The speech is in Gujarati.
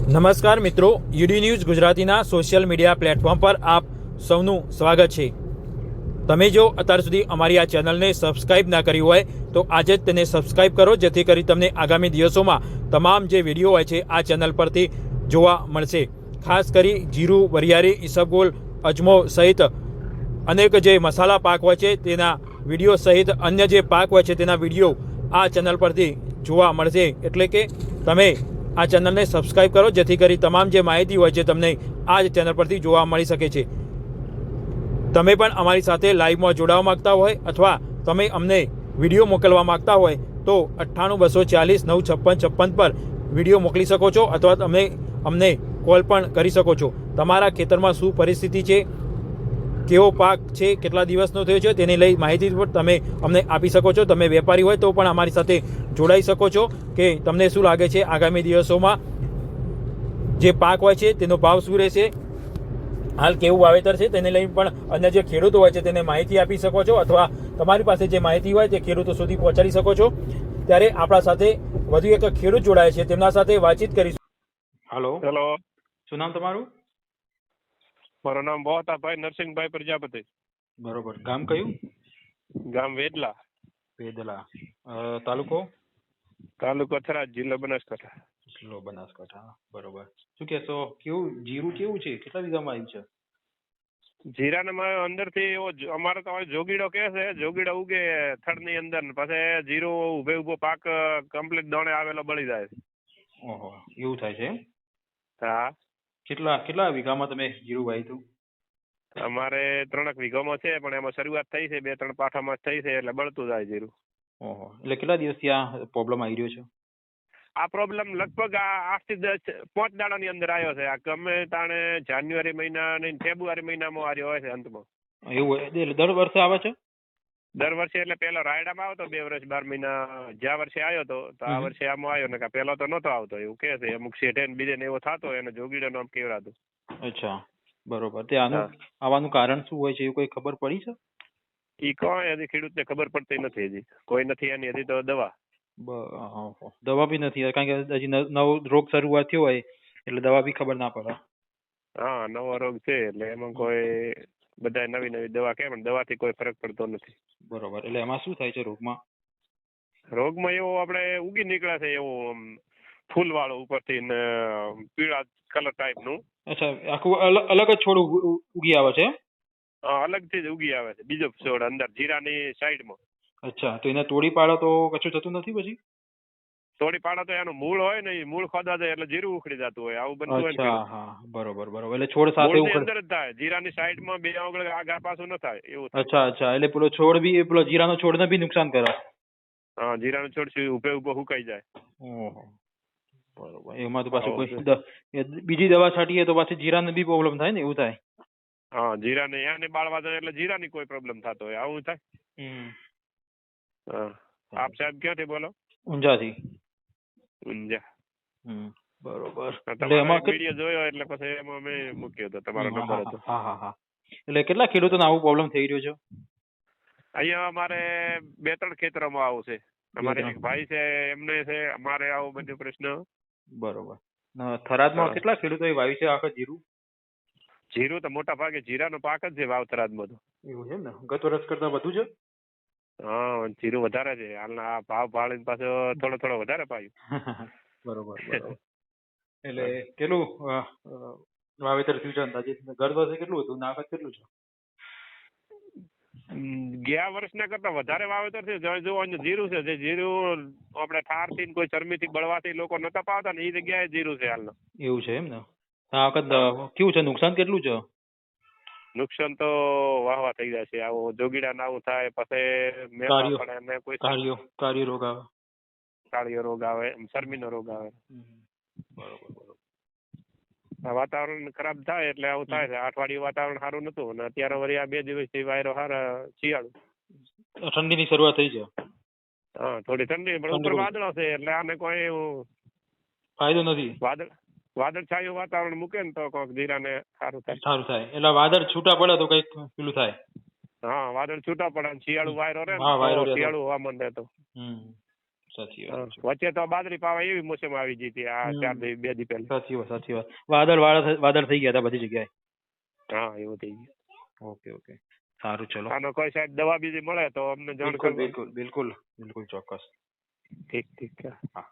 નમસ્કાર મિત્રો, યુડી ન્યૂઝ ગુજરાતીના સોશિયલ મીડિયા પ્લેટફોર્મ પર આપ સૌનું સ્વાગત છે। તમે જો અત્યાર સુધી અમારી આ ચેનલને સબસ્ક્રાઇબ ના કરી હોય તો આજે જ તેને સબસ્ક્રાઇબ કરો, જેથી કરી તમને આગામી દિવસોમાં તમામ જે વિડીયો હોય છે આ ચેનલ પરથી જોવા મળશે। ખાસ કરી જીરું, વરિયાળી, ઈસબગોલ, અજમો સહિત અનેક જે મસાલા પાક હોય છે તેના વિડીયો સહિત અન્ય જે પાક હોય છે તેના વિડીયો આ ચેનલ પરથી જોવા મળશે। એટલે કે તમે આ ચેનલને સબસ્ક્રાઇબ કરો, જેથી કરી તમામ જે માહિતી હોય છે તમને આ જ ચેનલ પરથી જોવા મળી શકે છે। તમે પણ અમારી સાથે લાઈવમાં જોડાવા માંગતા હોય અથવા તમે અમને વિડીયો મોકલવા માંગતા હોય તો 98 240 956 56 પર વિડીયો મોકલી શકો છો અથવા તમે અમને કોલ પણ કરી શકો છો। તમારા ખેતરમાં શું પરિસ્થિતિ છે, કેવો પાક છે, કેટલા દિવસનો થયો છે તેને લઈ માહિતી પણ તમે અમને આપી શકો છો। તમે વેપારી હોય તો પણ અમારી સાથે જોડાઈ શકો છો કે તમને શું લાગે છે આગામી દિવસોમાં જે પાક હોય છે તેનો ભાવ શું રહેશે, હાલ કેવું વાવેતર છે તેને લઈ પણ અન્ય જે ખેડૂતો હોય છે તેને માહિતી આપી શકો છો અથવા તમારી પાસે જે માહિતી હોય તે ખેડૂતો સુધી પહોંચાડી શકો છો। ત્યારે આપણા સાથે વધુ એક ખેડૂત જોડાય છે, તેમના સાથે વાતચીત કરીશું। હેલો, હેલો, શું નામ તમારું? મારું નામ બોહતાભાઈ નરસિંહભાઈ પ્રજાપતિ, બરોબર, ગામ કયું? ગામ વેદલા, વેદલા, તાલુકો? તાલુકો થરાદ, જિલ્લો બનાસકાંઠા। જિલ્લો બનાસકાંઠા, બરોબર। શું કહેશો, કેવું જીરું કેવું છે, કેટલા વીઘામાં આવ્યું છે? જીરાને અંદરથી એવો અમારે તો હવે જોગીડો કે છે, જોગીડો ઉગે થડની અંદર ને પછી જીરું ઉભે ઉભો પાક કમ્પ્લીટ દોણે આવેલો બળી જાય છે। ઓહો, એવું થાય છે એમ? હા, કેટલા વીઘામાં તમે જીરું વાવ્યું હતું? અમારે 3 વીઘામાં છે, પણ એમાં શરૂઆત થઈ છે, 2-3 પાઠામાં જ થઈ છે, એટલે બળતું જાય જીરું। ઓહો, એટલે કેટલા દિવસથી આ પ્રોબ્લેમ આવી રહ્યો છે? આ પ્રોબ્લેમ લગભગ આ 8 થી 5 દાડાની અંદર આવ્યો છે। આ ગમે તાણે જાન્યુઆરી મહિના ને ફેબ્રુઆરી મહિનામાં આવ્યો હોય છે અંતમાં। એવું હોય એટલે દર વર્ષે આવે છે? દર વર્ષે એટલે પેલો રાયડામાં આવતો 2 વર્ષ 12 મહિના, જ્યાં વર્ષે આવ્યો તો આ વર્ષે આમાં આવ્યો ને પેલો તો નતો આવતો, એવું કે છે। અમુક શેઠે ને બીજે ને એવો થતો એને જોગીડો નામ કેવડાતું। અચ્છા, બરોબર। તે આવવાનું કારણ શું હોય છે એવું કોઈ ખબર પડી છે? ઈ કોઈ હજી ખેડૂતને ખબર પડતી નથી, હજી કોઈ નથી એની હજી તો દવા દવા બી નથી, કારણ કે હજી નવો રોગ શરૂઆત થયો હોય એટલે દવા બી ખબર ના પડે। હા, નવો રોગ છે એટલે એમાં કોઈ બધા નવી નવી દવા કે પણ દવાથી કોઈ ફરક પડતો નથી। બરોબર, એટલે એમાં શું થાય છે રોગમાં? રોગમાં એવો આપણે ઉગી નીકળે છે, એવું ફૂલ વાળો ઉપરથી ને પીળા કલર ટાઈપ નું। અચ્છા, આખું અલગ જ છોડ ઉગી આવે છે? અલગથી જ ઉગી આવે છે, બીજો છોડ અંદર જીરાની સાઈડમાં। અચ્છા, તો એને તોડી પાડો તો કશું થતું નથી પછી? તોડી પાડો તો એનું મૂળ હોય ને, એ મૂળ ખોદવા જાય એટલે જીરું ઉખડી જતું હોય, આવું બનતું હોય ને। અચ્છા, હા, બરોબર બરોબર, એટલે છોડ સાથે મૂળની અંદર જ થાય, જીરાની સાઈડમાં બે આંગળ આગા પાછું ન થાય એવું થાય। અચ્છા અચ્છા, એટલે પેલો છોડ બી, પેલો જીરાનો છોડને બી નુકસાન કરે? હા, જીરાનો છોડ ઉભે ઉભો સુકાઈ જાય। ઓહો, બરોબર। એમાં તો પાછું કોઈ બીજી દવા છાંટીએ તો પાછી જીરાને બી પ્રોબ્લેમ થાય ને, એવું થાય? હા, જીરાને એને બાળવા જાય એટલે જીરાની કોઈ પ્રોબ્લેમ થતો હોય, આવું થાય। હા, આપ સાહેબ ક્યાંથી બોલો? ઊંઝાથી। ઊંઝા, બરોબર। તમારો વિડીયો જોયો એટલે પછી એમાં મેં મૂક્યો હતો, તમારો નંબર હતો। હા હા હા, એટલે કેટલા ખેડૂતોને આવું પ્રોબ્લેમ થઈ રહ્યો છે? અહીંયા અમારે 2-3 ખેતરોમાં આવું છે। અમારે એક ભાઈ છે એમને છે, અમારે આવું બધું પ્રશ્ન। બરોબર। થરાદમાં કેટલા ખેડૂતોએ વાવ્યું છે આખા જીરું? જીરું તો મોટા ભાગે જીરાનો પાક જ છે વાવતરાજમાં તો। એવું છે ને, ગત વર્ષ કરતા વધુ છે? હા, જીરું વધારે છે હાલના આ ભાવ ભાળીને પાછો થોડો વધારે પાયું। બરોબર બરોબર। એટલે કેટલું વાવેતર થયું છે અંદાજે? ગત વર્ષે કેટલું હતું ને આ વખતે કેટલું છે? ગયા વર્ષના કરતા વધારે વાવેતર છે। જો જીરું છે, જે જીરું આપણે ઠાર થી કોઈ ચરમીથી બળવાથી લોકો નતા પાવતા ને એ જગ્યાએ જીરું છે હાલનો। એવું છે એમ ને? આ વખત કેવું છે, નુકસાન કેટલું છે? નુકસાન તો વાહવા થઈ જાય છે, આવું જોગીડા ના આવું થાય, પછી મેપા પડે ને કોઈ કાળિયો રોગ આવે, કાળિયો રોગ આવે, શરમીનો રોગ આવે। બરોબર બરોબર। વાતાવરણ ખરાબ થાય એટલે આવું થાય છે। અઠવાડિયું વાતાવરણ સારું નતું ને અત્યારે વળી આ 2 દિવસથી વાયરો સારા શિયાળું, ઠંડીની શરૂઆત થઈ છે? હા, થોડી ઠંડી, પણ ઉપર વાદળો છે એટલે આને કોઈ એવું ફાયદો નથી। વાદળછાયું વાતાવરણ મૂકે ને તો કોઈક જીરાને સારું થાય, એટલે વાદળ છૂટા પડે તો કઈક પેલું થાય? હા, વાદળ છૂટા પડે, શિયાળુ વાયરો રહે ને, શિયાળુ હવામાન રહે તો સાચી વાત છે. વચ્ચે તો બાજરી પાવા એવી મોસમ આવી ગઈ હતી આ 2 દી પહેલા. સાચી વાત. વાદળ થઈ ગયા હતા બધી જગ્યાએ. હા એવું થઈ ગયું. ઓકે સારું ચલો. આનો કોઈ સાહેબ દવા બીજી મળે તો અમને જાણ બિલકુલ કરો. બિલકુલ ચોક્કસ. ઠીક. હા.